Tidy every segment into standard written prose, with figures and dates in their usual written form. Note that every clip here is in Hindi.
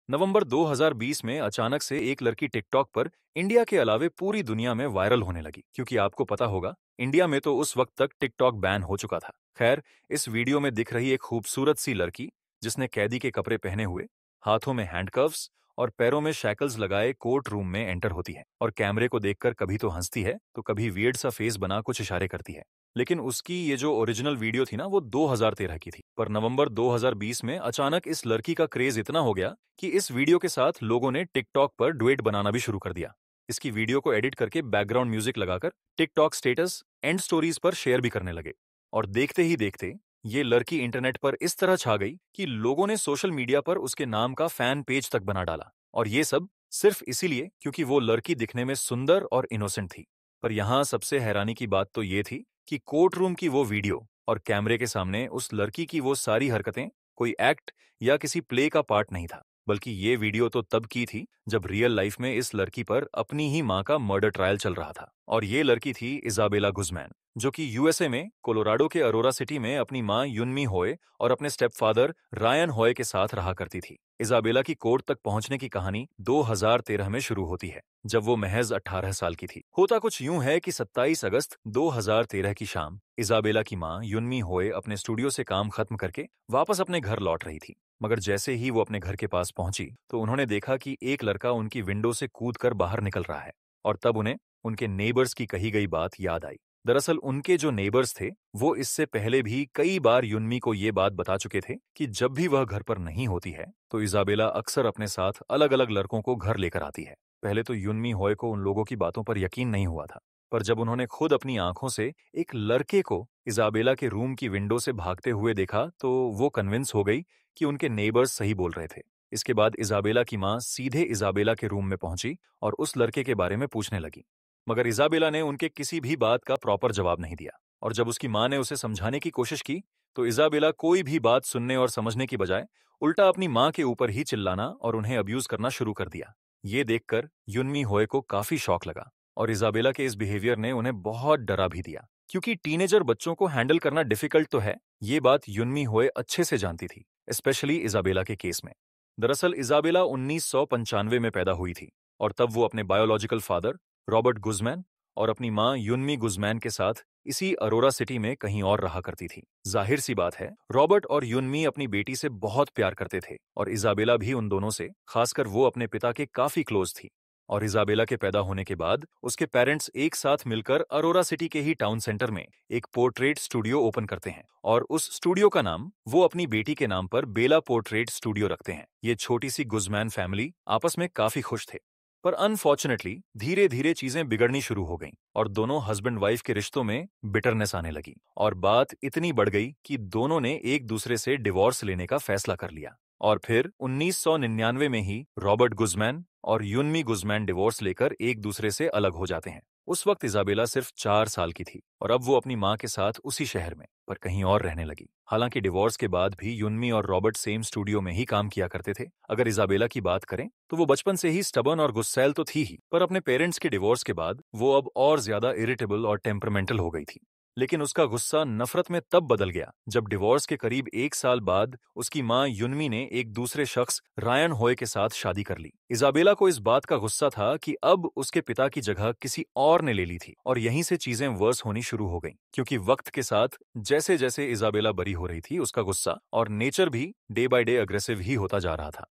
नवंबर 2020 में अचानक से एक लड़की टिकटॉक पर इंडिया के अलावे पूरी दुनिया में वायरल होने लगी, क्योंकि आपको पता होगा इंडिया में तो उस वक्त तक टिकटॉक बैन हो चुका था। खैर, इस वीडियो में दिख रही एक खूबसूरत सी लड़की, जिसने कैदी के कपड़े पहने हुए, हाथों में हैंडकफ्स और पैरों में शैकल्स लगाए कोर्ट रूम में एंटर होती है और कैमरे को देखकर कभी तो हंसती है तो कभी वियर्ड सा फेस बना कुछ इशारे करती है। लेकिन उसकी ये जो ओरिजिनल वीडियो थी ना, वो 2013 की थी। पर नवंबर 2020 में अचानक इस लड़की का क्रेज इतना हो गया कि इस वीडियो के साथ लोगों ने टिकटॉक पर डुएट बनाना भी शुरू कर दिया। इसकी वीडियो को एडिट करके बैकग्राउंड म्यूजिक लगाकर टिकटॉक स्टेटस एंड स्टोरीज पर शेयर भी करने लगे। और देखते ही देखते ये लड़की इंटरनेट पर इस तरह छा गई कि लोगों ने सोशल मीडिया पर उसके नाम का फैन पेज तक बना डाला। और ये सब सिर्फ इसीलिए क्योंकि वो लड़की दिखने में सुंदर और इनोसेंट थी। पर यहाँ सबसे हैरानी की बात तो ये थी कि कोर्ट रूम की वो वीडियो और कैमरे के सामने उस लड़की की वो सारी हरकतें कोई एक्ट या किसी प्ले का पार्ट नहीं था, बल्कि ये वीडियो तो तब की थी जब रियल लाइफ में इस लड़की पर अपनी ही माँ का मर्डर ट्रायल चल रहा था। और ये लड़की थी इजाबेला गुज़मैन, जो कि यूएसए में कोलोराडो के अरोरा सिटी में अपनी माँ युनमी होए और अपने स्टेपफादर रायन होए के साथ रहा करती थी। इजाबेला की कोर्ट तक पहुंचने की कहानी 2013 में शुरू होती है, जब वो महज 18 साल की थी। होता कुछ यूं है कि 27 अगस्त 2013 की शाम इजाबेला की मां युनमी होए अपने स्टूडियो से काम खत्म करके वापस अपने घर लौट रही थी। मगर जैसे ही वो अपने घर के पास पहुंची तो उन्होंने देखा कि एक लड़का उनकी विंडो से कूदकर बाहर निकल रहा है। और तब उन्हें उनके नेबर्स की कही गई बात याद आई। दरअसल उनके जो नेबर्स थे वो इससे पहले भी कई बार युनमी को ये बात बता चुके थे कि जब भी वह घर पर नहीं होती है तो इजाबेला अक्सर अपने साथ अलग अलग लड़कों को घर लेकर आती है। पहले तो युनमी होए को उन लोगों की बातों पर यकीन नहीं हुआ था, पर जब उन्होंने खुद अपनी आंखों से एक लड़के को इजाबेला के रूम की विंडो से भागते हुए देखा तो वो कन्विंस हो गई कि उनके नेबर्स सही बोल रहे थे। इसके बाद इजाबेला की मां सीधे इजाबेला के रूम में पहुंची और उस लड़के के बारे में पूछने लगी। मगर इजाबेला ने उनके किसी भी बात का प्रॉपर जवाब नहीं दिया। और जब उसकी मां ने उसे समझाने की कोशिश की तो इजाबेला कोई भी बात सुनने और समझने की बजाय उल्टा अपनी मां के ऊपर ही चिल्लाना और उन्हें अब्यूज करना शुरू कर दिया। ये देखकर युनमी होए को काफी शॉक लगा और इजाबेला के इस बिहेवियर ने उन्हें बहुत डरा भी दिया, क्योंकि टीनेजर बच्चों को हैंडल करना डिफिकल्ट तो है, ये बात युनमी होए अच्छे से जानती थी, स्पेशली इजाबेला के केस में। दरअसल इजाबेला 1995 में पैदा हुई थी और तब वो अपने बायोलॉजिकल फादर रॉबर्ट गुज़मैन और अपनी मां युनमी गुज़मैन के साथ इसी अरोरा सिटी में कहीं और रहा करती थी। जाहिर सी बात है, रॉबर्ट और युनमी अपनी बेटी से बहुत प्यार करते थे और इजाबेला भी उन दोनों से, खासकर वो अपने पिता के काफी क्लोज थी। और इजाबेला के पैदा होने के बाद उसके पेरेंट्स एक साथ मिलकर अरोरा सिटी के ही टाउन सेंटर में एक पोर्ट्रेट स्टूडियो ओपन करते हैं और उस स्टूडियो का नाम वो अपनी बेटी के नाम पर बेला पोर्ट्रेट स्टूडियो रखते हैं। ये छोटी सी गुज़मैन फैमिली आपस में काफी खुश थे। पर अनफॉर्चुनेटली धीरे धीरे चीजें बिगड़नी शुरू हो गईं और दोनों हस्बैंड वाइफ के रिश्तों में बिटरनेस आने लगी और बात इतनी बढ़ गई कि दोनों ने एक दूसरे से डिवोर्स लेने का फैसला कर लिया। और फिर 1999 में ही रॉबर्ट गुज़मैन और युनमी गुज़मैन डिवोर्स लेकर एक दूसरे से अलग हो जाते हैं। उस वक्त इजाबेला सिर्फ 4 साल की थी और अब वो अपनी माँ के साथ उसी शहर में पर कहीं और रहने लगी। हालांकि डिवोर्स के बाद भी युनमी और रॉबर्ट सेम स्टूडियो में ही काम किया करते थे। अगर इजाबेला की बात करें तो वो बचपन से ही स्टबर्न और गुस्सैल तो थी ही, पर अपने पेरेंट्स के डिवोर्स के बाद वो अब और ज्यादा इरिटेबल और टेम्परमेंटल हो गई थी। लेकिन उसका गुस्सा नफरत में तब बदल गया जब डिवोर्स के करीब 1 साल बाद उसकी मां युनमी ने एक दूसरे शख्स रायन होए के साथ शादी कर ली। इजाबेला को इस बात का गुस्सा था कि अब उसके पिता की जगह किसी और ने ले ली थी और यहीं से चीजें वर्स होनी शुरू हो गईं, क्योंकि वक्त के साथ जैसे जैसे इजाबेला बड़ी हो रही थी उसका गुस्सा और नेचर भी डे बाय डे अग्रेसिव ही होता जा रहा था।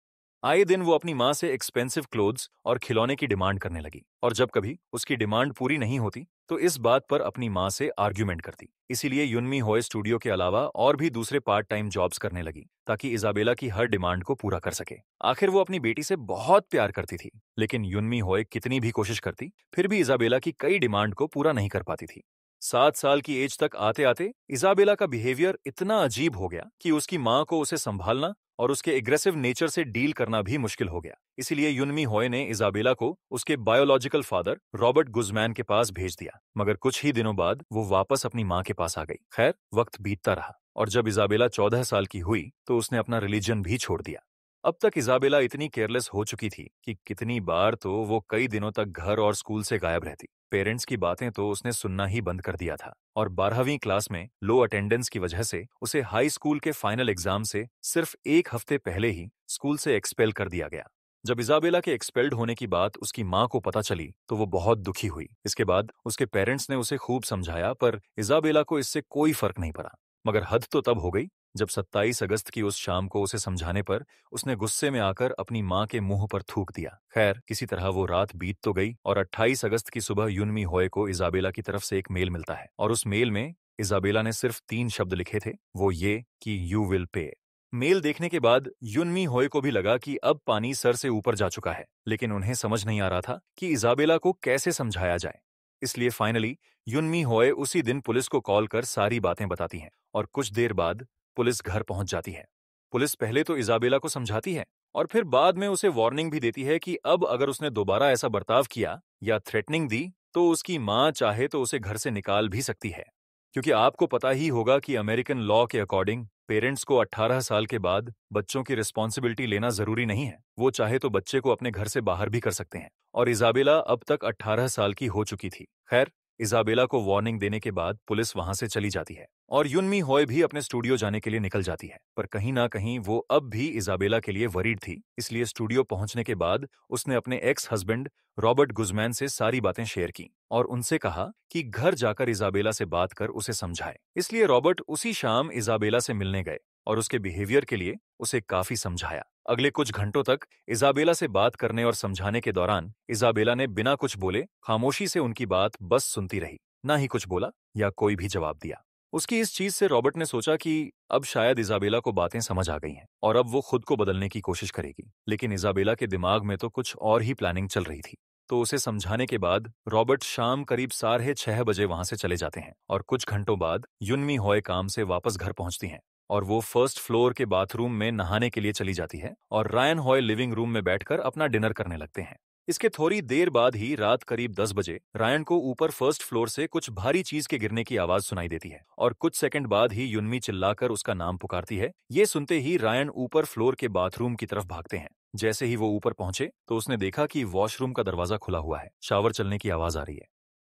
आए दिन वो अपनी माँ से एक्सपेंसिव क्लोथ्स और खिलौने की डिमांड करने लगी और जब कभी उसकी डिमांड पूरी नहीं होती तो इस बात पर अपनी माँ से आर्ग्यूमेंट करती। इसीलिए युनमी होए स्टूडियो के अलावा और भी दूसरे पार्ट टाइम जॉब्स करने लगी ताकि इजाबेला की हर डिमांड को पूरा कर सके। आखिर वो अपनी बेटी से बहुत प्यार करती थी, लेकिन युनमी होए कितनी भी कोशिश करती फिर भी इजाबेला की कई डिमांड को पूरा नहीं कर पाती थी। 7 साल की एज तक आते आते इजाबेला का बिहेवियर इतना अजीब हो गया कि उसकी माँ को उसे संभालना और उसके एग्रेसिव नेचर से डील करना भी मुश्किल हो गया। इसीलिए युनमी होए ने इजाबेला को उसके बायोलॉजिकल फादर रॉबर्ट गुज़मैन के पास भेज दिया, मगर कुछ ही दिनों बाद वो वापस अपनी माँ के पास आ गई। खैर, वक्त बीतता रहा और जब इजाबेला 14 साल की हुई तो उसने अपना रिलीजन भी छोड़ दिया। अब तक इजाबेला इतनी केयरलेस हो चुकी थी कि कितनी बार तो वो कई दिनों तक घर और स्कूल से गायब रहती। पेरेंट्स की बातें तो उसने सुनना ही बंद कर दिया था और 12वीं क्लास में लो अटेंडेंस की वजह से उसे हाई स्कूल के फाइनल एग्जाम से सिर्फ एक हफ्ते पहले ही स्कूल से एक्सपेल कर दिया गया। जब इजाबेला के एक्सपेल्ड होने की बात उसकी माँ को पता चली तो वो बहुत दुखी हुई। इसके बाद उसके पेरेंट्स ने उसे खूब समझाया पर इजाबेला को इससे कोई फर्क नहीं पड़ा। मगर हद तो तब हो गई जब 27 अगस्त की उस शाम को उसे समझाने पर उसने गुस्से में आकर अपनी माँ के मुंह पर थूक दिया। खैर, किसी तरह वो रात बीत तो गई और 28 अगस्त की सुबह युनमी होए को इजाबेला की तरफ से एक मेल मिलता है और उस मेल में इजाबेला ने सिर्फ 3 शब्द लिखे थे, वो ये कि यू विल पे। मेल देखने के बाद युनमी होए को भी लगा कि अब पानी सर से ऊपर जा चुका है, लेकिन उन्हें समझ नहीं आ रहा था कि इजाबेला को कैसे समझाया जाए। इसलिए फाइनली युनमी होए उसी दिन पुलिस को कॉल कर सारी बातें बताती हैं और कुछ देर बाद पुलिस घर पहुंच जाती है। पुलिस पहले तो इजाबेला को समझाती है और फिर बाद में उसे वार्निंग भी देती है कि अब अगर उसने दोबारा ऐसा बर्ताव किया या थ्रेटनिंग दी तो उसकी मां चाहे तो उसे घर से निकाल भी सकती है। क्योंकि आपको पता ही होगा कि अमेरिकन लॉ के अकॉर्डिंग पेरेंट्स को 18 साल के बाद बच्चों की रिस्पॉन्सिबिलिटी लेना जरूरी नहीं है। वो चाहे तो बच्चे को अपने घर से बाहर भी कर सकते हैं और इजाबेला अब तक 18 साल की हो चुकी थी। खैर, इजाबेला को वार्निंग देने के बाद पुलिस वहां से चली जाती है और युनमी होए भी अपने स्टूडियो जाने के लिए निकल जाती है। पर कहीं ना कहीं वो अब भी इजाबेला के लिए वरीड थी, इसलिए स्टूडियो पहुंचने के बाद उसने अपने एक्स हस्बैंड रॉबर्ट गुजमैन से सारी बातें शेयर की और उनसे कहा कि घर जाकर इजाबेला से बात कर उसे समझाए। इसलिए रॉबर्ट उसी शाम इजाबेला से मिलने गए और उसके बिहेवियर के लिए उसे काफी समझाया। अगले कुछ घंटों तक इजाबेला से बात करने और समझाने के दौरान इजाबेला ने बिना कुछ बोले खामोशी से उनकी बात बस सुनती रही, ना ही कुछ बोला या कोई भी जवाब दिया। उसकी इस चीज से रॉबर्ट ने सोचा कि अब शायद इजाबेला को बातें समझ आ गई हैं और अब वो खुद को बदलने की कोशिश करेगी। लेकिन इजाबेला के दिमाग में तो कुछ और ही प्लानिंग चल रही थी। तो उसे समझाने के बाद रॉबर्ट शाम करीब 6:30 बजे वहां से चले जाते हैं और कुछ घंटों बाद युनमी होए काम से वापस घर पहुंचती हैं और वो फर्स्ट फ्लोर के बाथरूम में नहाने के लिए चली जाती है और रायन हॉय लिविंग रूम में बैठकर अपना डिनर करने लगते हैं। इसके थोड़ी देर बाद ही रात करीब 10 बजे रायन को ऊपर फर्स्ट फ्लोर से कुछ भारी चीज के गिरने की आवाज सुनाई देती है और कुछ सेकंड बाद ही युनमी चिल्लाकर उसका नाम पुकारती है। ये सुनते ही रायन ऊपर फ्लोर के बाथरूम की तरफ भागते हैं। जैसे ही वो ऊपर पहुंचे तो उसने देखा कि वॉशरूम का दरवाजा खुला हुआ है, शावर चलने की आवाज आ रही है।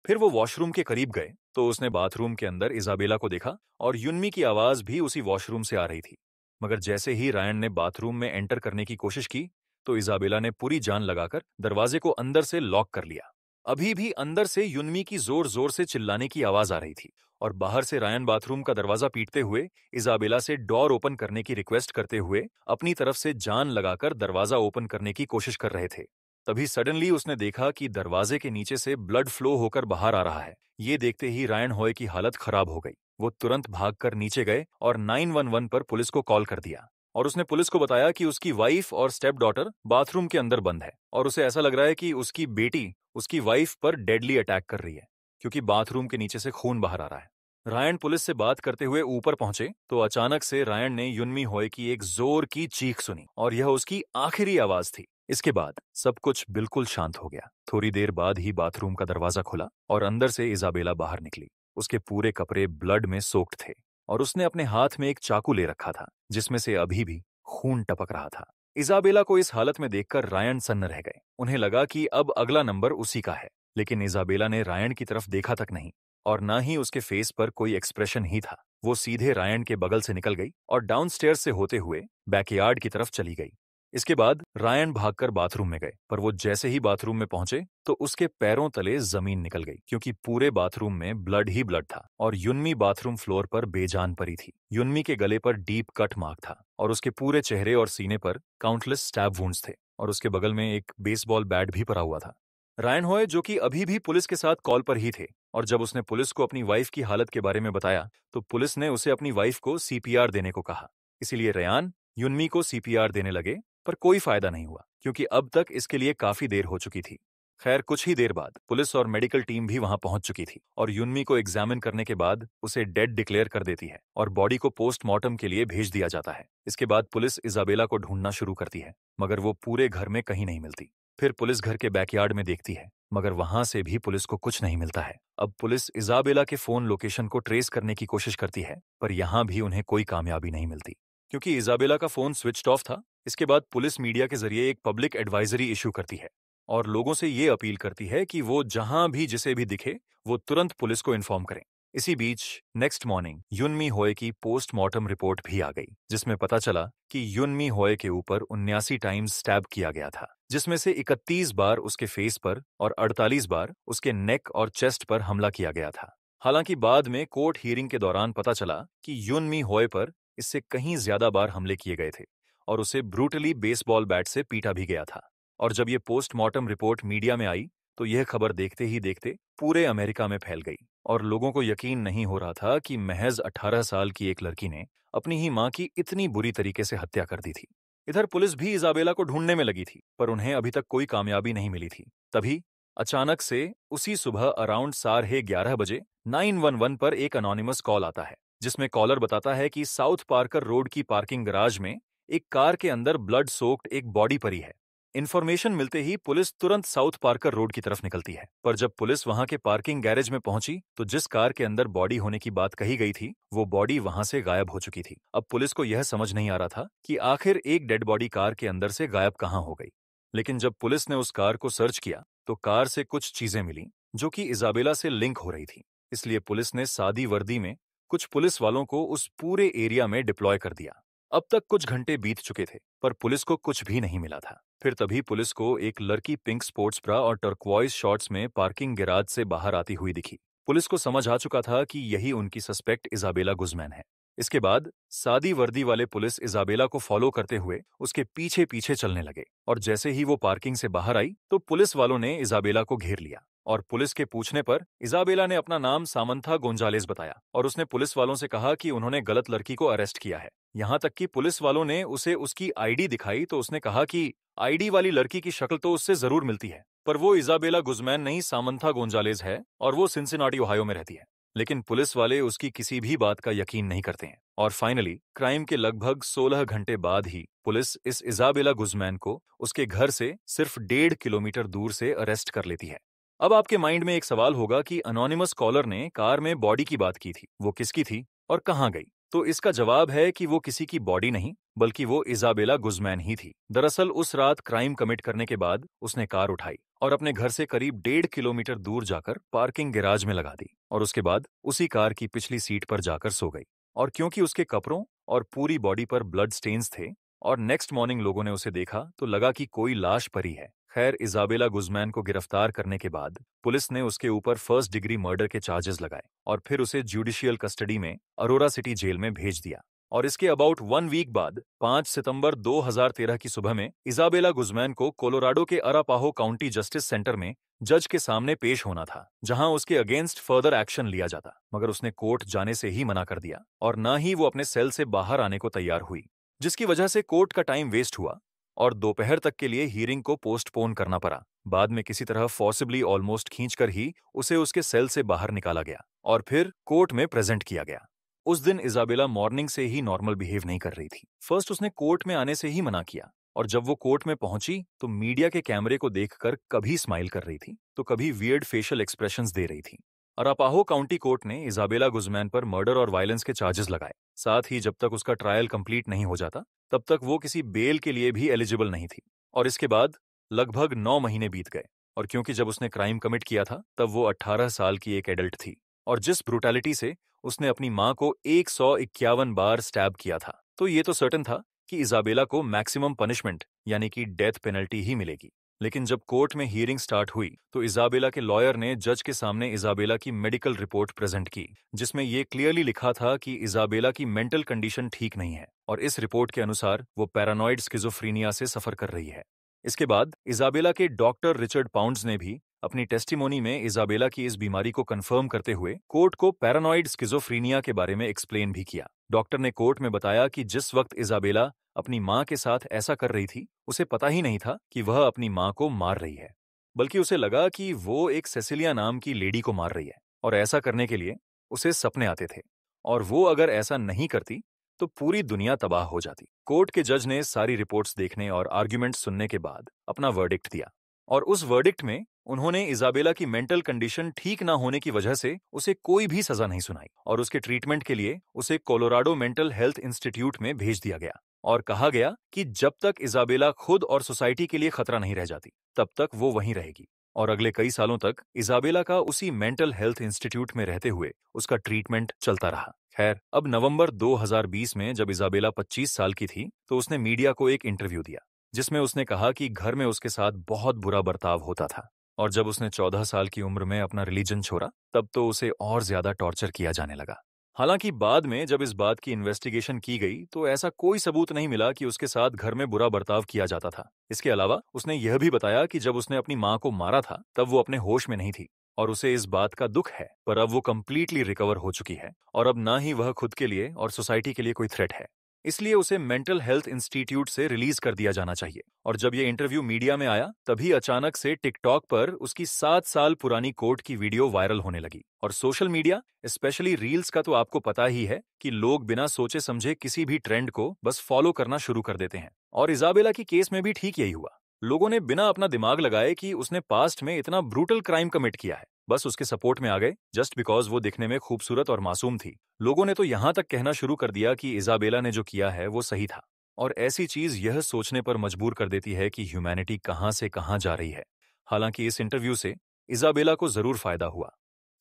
फिर वो वॉशरूम के करीब गए तो उसने बाथरूम के अंदर इजाबेला को देखा और युनमी की आवाज भी उसी वॉशरूम से आ रही थी। मगर जैसे ही रायन ने बाथरूम में एंटर करने की कोशिश की तो इजाबेला ने पूरी जान लगाकर दरवाजे को अंदर से लॉक कर लिया। अभी भी अंदर से युनमी की जोर जोर से चिल्लाने की आवाज आ रही थी और बाहर से रायन बाथरूम का दरवाजा पीटते हुए इजाबेला से डोर ओपन करने की रिक्वेस्ट करते हुए अपनी तरफ से जान लगाकर दरवाजा ओपन करने की कोशिश कर रहे थे। तभी सडनली उसने देखा कि दरवाजे के नीचे से ब्लड फ्लो होकर बाहर आ रहा है। ये देखते ही रायन हॉय की हालत खराब हो गई। वो तुरंत भागकर नीचे गए और 911 पर पुलिस को कॉल कर दिया और उसने पुलिस को बताया कि उसकी वाइफ और स्टेप डॉटर बाथरूम के अंदर बंद है और उसे ऐसा लग रहा है कि उसकी बेटी उसकी वाइफ पर डेडली अटैक कर रही है क्योंकि बाथरूम के नीचे से खून बाहर आ रहा है। रायन पुलिस से बात करते हुए ऊपर पहुंचे तो अचानक से रायन ने युनमी होए की एक जोर की चीख सुनी और यह उसकी आखिरी आवाज थी। इसके बाद सब कुछ बिल्कुल शांत हो गया। थोड़ी देर बाद ही बाथरूम का दरवाजा खुला और अंदर से इजाबेला बाहर निकली। उसके पूरे कपड़े ब्लड में सोक्ड थे और उसने अपने हाथ में एक चाकू ले रखा था जिसमें से अभी भी खून टपक रहा था। इजाबेला को इस हालत में देखकर रायन सन्न रह गए। उन्हें लगा कि अब अगला नंबर उसी का है, लेकिन इजाबेला ने रायन की तरफ देखा तक नहीं और ना ही उसके फेस पर कोई एक्सप्रेशन ही था। वो सीधे रायन के बगल से निकल गई और डाउनस्टेयर्स से होते हुए बैकयार्ड की तरफ चली गई। इसके बाद रायन भागकर बाथरूम में गए पर वो जैसे ही बाथरूम में पहुंचे तो उसके पैरों तले जमीन निकल गई क्योंकि पूरे बाथरूम में ब्लड ही ब्लड था और युनमी बाथरूम फ्लोर पर बेजान पड़ी थी। युनमी के गले पर डीप कट मार्क था और उसके पूरे चेहरे और सीने पर काउंटलेस स्टैब वुंड्स थे और उसके बगल में एक बेसबॉल बैट भी पड़ा हुआ था। रायन हॉय, जो कि अभी भी पुलिस के साथ कॉल पर ही थे, और जब उसने पुलिस को अपनी वाइफ की हालत के बारे में बताया तो पुलिस ने उसे अपनी वाइफ को सीपीआर देने को कहा। इसीलिए रेयान युनमी को सीपीआर देने लगे पर कोई फायदा नहीं हुआ क्योंकि अब तक इसके लिए काफी देर हो चुकी थी। खैर, कुछ ही देर बाद पुलिस और मेडिकल टीम भी वहां पहुंच चुकी थी और युनमी को एग्जामिन करने के बाद उसे डेड डिक्लेयर कर देती है और बॉडी को पोस्टमार्टम के लिए भेज दिया जाता है। इसके बाद पुलिस इजाबेला को ढूंढना शुरू करती है मगर वो पूरे घर में कहीं नहीं मिलती। फिर पुलिस घर के बैकयार्ड में देखती है मगर वहां से भी पुलिस को कुछ नहीं मिलता है। अब पुलिस इजाबेला के फोन लोकेशन को ट्रेस करने की कोशिश करती है पर यहां भी उन्हें कोई कामयाबी नहीं मिलती क्योंकि इजाबेला का फोन स्विच्ड ऑफ था। इसके बाद पुलिस मीडिया के जरिए एक पब्लिक एडवाइजरी इशू करती है और लोगों से ये अपील करती है कि वो जहां भी जिसे भी दिखे वो तुरंत पुलिस को इन्फॉर्म करें। इसी बीच नेक्स्ट मॉर्निंग युनमी होए की पोस्टमार्टम रिपोर्ट भी आ गई, जिसमें पता चला कि युनमी होए के ऊपर 79 टाइम्स स्टैब किया गया था, जिसमें से 31 बार उसके फेस पर और 48 बार उसके नेक और चेस्ट पर हमला किया गया था। हालांकि बाद में कोर्ट हियरिंग के दौरान पता चला कि युनमी होए पर इससे कहीं ज्यादा बार हमले किए गए थे और उसे ब्रूटली बेसबॉल बैट से पीटा भी गया था। और जब ये पोस्टमार्टम रिपोर्ट मीडिया में आई तो यह खबर देखते ही देखते पूरे अमेरिका में फैल गई और लोगों को यकीन नहीं हो रहा था कि महज 18 साल की एक लड़की ने अपनी ही मां की इतनी बुरी तरीके से हत्या कर दी थी। इधर पुलिस भी इजाबेला को ढूंढने में लगी थी, पर उन्हें अभी तक कोई कामयाबी नहीं मिली थी। तभी अचानक से उसी सुबह अराउंड 11:30 911 पर एक अनोनिमस कॉल आता है, जिसमें कॉलर बताता है कि साउथ पार्कर रोड की पार्किंग गराज में एक कार के अंदर ब्लड सोक्ड एक बॉडी पड़ी है। इन्फॉर्मेशन मिलते ही पुलिस तुरंत साउथ पार्कर रोड की तरफ निकलती है, पर जब पुलिस वहां के पार्किंग गैरेज में पहुंची तो जिस कार के अंदर बॉडी होने की बात कही गई थी वो बॉडी वहां से गायब हो चुकी थी। अब पुलिस को यह समझ नहीं आ रहा था कि आखिर एक डेड बॉडी कार के अंदर से गायब कहां हो गई। लेकिन जब पुलिस ने उस कार को सर्च किया तो कार से कुछ चीजें मिली जो कि इजाबेला से लिंक हो रही थी। इसलिए पुलिस ने सादी वर्दी में कुछ पुलिस वालों को उस पूरे एरिया में डिप्लॉय कर दिया। अब तक कुछ घंटे बीत चुके थे, पर पुलिस को कुछ भी नहीं मिला था। फिर तभी पुलिस को एक लड़की पिंक स्पोर्ट्स ब्रा और टर्क्वाइज शॉर्ट्स में पार्किंग गैराज से बाहर आती हुई दिखी। पुलिस को समझ आ चुका था कि यही उनकी सस्पेक्ट इजाबेला गुज़मैन है। इसके बाद सादी वर्दी वाले पुलिस इजाबेला को फॉलो करते हुए उसके पीछे पीछे चलने लगे और जैसे ही वो पार्किंग से बाहर आई तो पुलिस वालों ने इजाबेला को घेर लिया और पुलिस के पूछने पर इजाबेला ने अपना नाम सामंथा गोंजालेस बताया और उसने पुलिस वालों से कहा कि उन्होंने गलत लड़की को अरेस्ट किया है। यहाँ तक कि पुलिस वालों ने उसे उसकी आईडी दिखाई तो उसने कहा कि आईडी वाली लड़की की शक्ल तो उससे जरूर मिलती है, पर वो इजाबेला गुज़मैन नहीं सामंथा गोंजालेस है और वो सिंसिनाटी ओहायो में रहती है। लेकिन पुलिस वाले उसकी किसी भी बात का यकीन नहीं करते हैं और फाइनली क्राइम के लगभग 16 घंटे बाद ही पुलिस इस इजाबेला गुज़मैन को उसके घर से सिर्फ 1.5 किलोमीटर दूर से अरेस्ट कर लेती है। अब आपके माइंड में एक सवाल होगा कि अनोनिमस कॉलर ने कार में बॉडी की बात की थी, वो किसकी थी और कहाँ गई? तो इसका जवाब है कि वो किसी की बॉडी नहीं बल्कि वो इजाबेला गुज़मैन ही थी। दरअसल उस रात क्राइम कमिट करने के बाद उसने कार उठाई और अपने घर से करीब 1.5 किलोमीटर दूर जाकर पार्किंग गैराज में लगा दी और उसके बाद उसी कार की पिछली सीट पर जाकर सो गई। और क्योंकि उसके कपड़ों और पूरी बॉडी पर ब्लड स्टेन्स थे और नेक्स्ट मॉर्निंग लोगों ने उसे देखा तो लगा कि कोई लाश पड़ी है। खैर, इजाबेला गुज़मैन को गिरफ्तार करने के बाद पुलिस ने उसके ऊपर फर्स्ट डिग्री मर्डर के चार्जेस लगाए और फिर उसे जुडिशियल कस्टडी में अरोरा सिटी जेल में भेज दिया। और इसके अबाउट 1 वीक बाद 5 सितंबर 2013 की सुबह में इजाबेला गुज़मैन को कोलोराडो के अरापाहो काउंटी जस्टिस सेंटर में जज के सामने पेश होना था, जहां उसके अगेंस्ट फर्दर एक्शन लिया जाता, मगर उसने कोर्ट जाने से ही मना कर दिया और न ही वो अपने सेल से बाहर आने को तैयार हुई, जिसकी वजह से कोर्ट का टाइम वेस्ट हुआ और दोपहर तक के लिए हियरिंग को पोस्टपोन करना पड़ा। बाद में किसी तरह फॉर्सिबली ऑलमोस्ट खींचकर ही उसे उसके सेल से बाहर निकाला गया और फिर कोर्ट में प्रेजेंट किया गया। उस दिन इजाबेला मॉर्निंग से ही नॉर्मल बिहेव नहीं कर रही थी। फर्स्ट उसने कोर्ट में आने से ही मना किया और जब वो कोर्ट में पहुंची तो मीडिया के कैमरे को देखकर कभी स्माइल कर रही थी तो कभी वियर्ड फेशियल एक्सप्रेशंस दे रही थी। अरापाहो काउंटी कोर्ट ने इजाबेला गुज़मैन पर मर्डर और वायलेंस के चार्जेस लगाए। साथ ही जब तक उसका ट्रायल कंप्लीट नहीं हो जाता तब तक वो किसी बेल के लिए भी एलिजिबल नहीं थी। और इसके बाद लगभग 9 महीने बीत गए और क्योंकि जब उसने क्राइम कमिट किया था तब वो 18 साल की एक एडल्ट थी और जिस ब्रूटैलिटी से उसने अपनी मां को 151 बार स्टैब किया था तो ये तो सर्टेन था कि इजाबेला को मैक्सिमम पनिशमेंट यानी कि डेथ पेनल्टी ही मिलेगी। लेकिन जब कोर्ट में हियरिंग स्टार्ट हुई तो इजाबेला के लॉयर ने जज के सामने इजाबेला की मेडिकल रिपोर्ट प्रेजेंट की, जिसमें ये क्लियरली लिखा था कि इजाबेला की मेंटल कंडीशन ठीक नहीं है और इस रिपोर्ट के अनुसार वो पैरानॉइड स्किज़ोफ्रेनिया से सफर कर रही है। इसके बाद इजाबेला के डॉक्टर रिचर्ड पाउंड्स ने भी अपनी टेस्टिमोनी में इजाबेला की इस बीमारी को कंफर्म करते हुए कोर्ट को पैरानॉइड स्किज़ोफ्रेनिया के बारे में एक्सप्लेन भी किया। डॉक्टर ने कोर्ट में बताया कि जिस वक्त इजाबेला अपनी मां के साथ ऐसा कर रही थी उसे पता ही नहीं था कि वह अपनी मां को मार रही है, बल्कि उसे लगा कि वो एक सेसिलिया नाम की लेडी को मार रही है और ऐसा करने के लिए उसे सपने आते थे और वो अगर ऐसा नहीं करती तो पूरी दुनिया तबाह हो जाती। कोर्ट के जज ने सारी रिपोर्ट्स देखने और आर्ग्यूमेंट्स सुनने के बाद अपना वर्डिक्ट दिया और उस वर्डिक्ट में उन्होंने इजाबेला की मेंटल कंडीशन ठीक ना होने की वजह से उसे कोई भी सजा नहीं सुनाई और उसके ट्रीटमेंट के लिए उसे कोलोराडो मेंटल हेल्थ इंस्टीट्यूट में भेज दिया गया। और कहा गया कि जब तक इजाबेला खुद और सोसाइटी के लिए खतरा नहीं रह जाती, तब तक वो वहीं रहेगी। और अगले कई सालों तक इजाबेला का उसी मेंटल हेल्थ इंस्टीट्यूट में रहते हुए उसका ट्रीटमेंट चलता रहा। खैर, अब नवंबर 2020 में जब इजाबेला 25 साल की थी, तो उसने मीडिया को एक इंटरव्यू दिया, जिसमें उसने कहा कि घर में उसके साथ बहुत बुरा बर्ताव होता था, और जब उसने 14 साल की उम्र में अपना रिलीजन छोड़ा, तब तो उसे और ज्यादा टॉर्चर किया जाने लगा। हालांकि बाद में जब इस बात की इन्वेस्टिगेशन की गई, तो ऐसा कोई सबूत नहीं मिला कि उसके साथ घर में बुरा बर्ताव किया जाता था। इसके अलावा उसने यह भी बताया कि जब उसने अपनी मां को मारा था, तब वो अपने होश में नहीं थी, और उसे इस बात का दुख है, पर अब वो कंप्लीटली रिकवर हो चुकी है, और अब ना ही वह खुद के लिए और सोसाइटी के लिए कोई थ्रेट है। इसलिए उसे मेंटल हेल्थ इंस्टीट्यूट से रिलीज कर दिया जाना चाहिए। और जब ये इंटरव्यू मीडिया में आया, तभी अचानक से टिकटॉक पर उसकी 7 साल पुरानी कोर्ट की वीडियो वायरल होने लगी। और सोशल मीडिया, स्पेशली रील्स का तो आपको पता ही है कि लोग बिना सोचे समझे किसी भी ट्रेंड को बस फॉलो करना शुरू कर देते हैं। और इजाबेला की केस में भी ठीक यही हुआ। लोगों ने बिना अपना दिमाग लगाए कि उसने पास्ट में इतना ब्रूटल क्राइम कमिट किया है, बस उसके सपोर्ट में आ गए, जस्ट बिकॉज वो दिखने में खूबसूरत और मासूम थी। लोगों ने तो यहां तक कहना शुरू कर दिया कि इजाबेला ने जो किया है वो सही था। और ऐसी चीज यह सोचने पर मजबूर कर देती है कि ह्यूमैनिटी कहां से कहां जा रही है। हालांकि इस इंटरव्यू से इजाबेला को जरूर फायदा हुआ,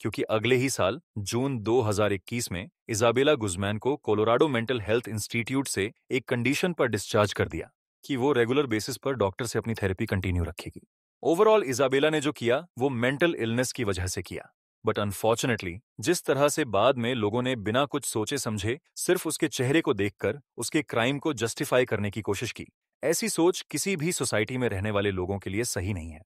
क्योंकि अगले ही साल जून 2021 में इजाबेला गुज़मैन को कोलोराडो मेंटल हेल्थ इंस्टीट्यूट से एक कंडीशन पर डिस्चार्ज कर दिया कि वो रेगुलर बेसिस पर डॉक्टर से अपनी थेरेपी कंटिन्यू रखेगी। ओवरऑल इजाबेला ने जो किया वो मेंटल इलनेस की वजह से किया, बट अनफॉर्चुनेटली जिस तरह से बाद में लोगों ने बिना कुछ सोचे समझे सिर्फ उसके चेहरे को देखकर उसके क्राइम को जस्टिफाई करने की कोशिश की, ऐसी सोच किसी भी सोसाइटी में रहने वाले लोगों के लिए सही नहीं है।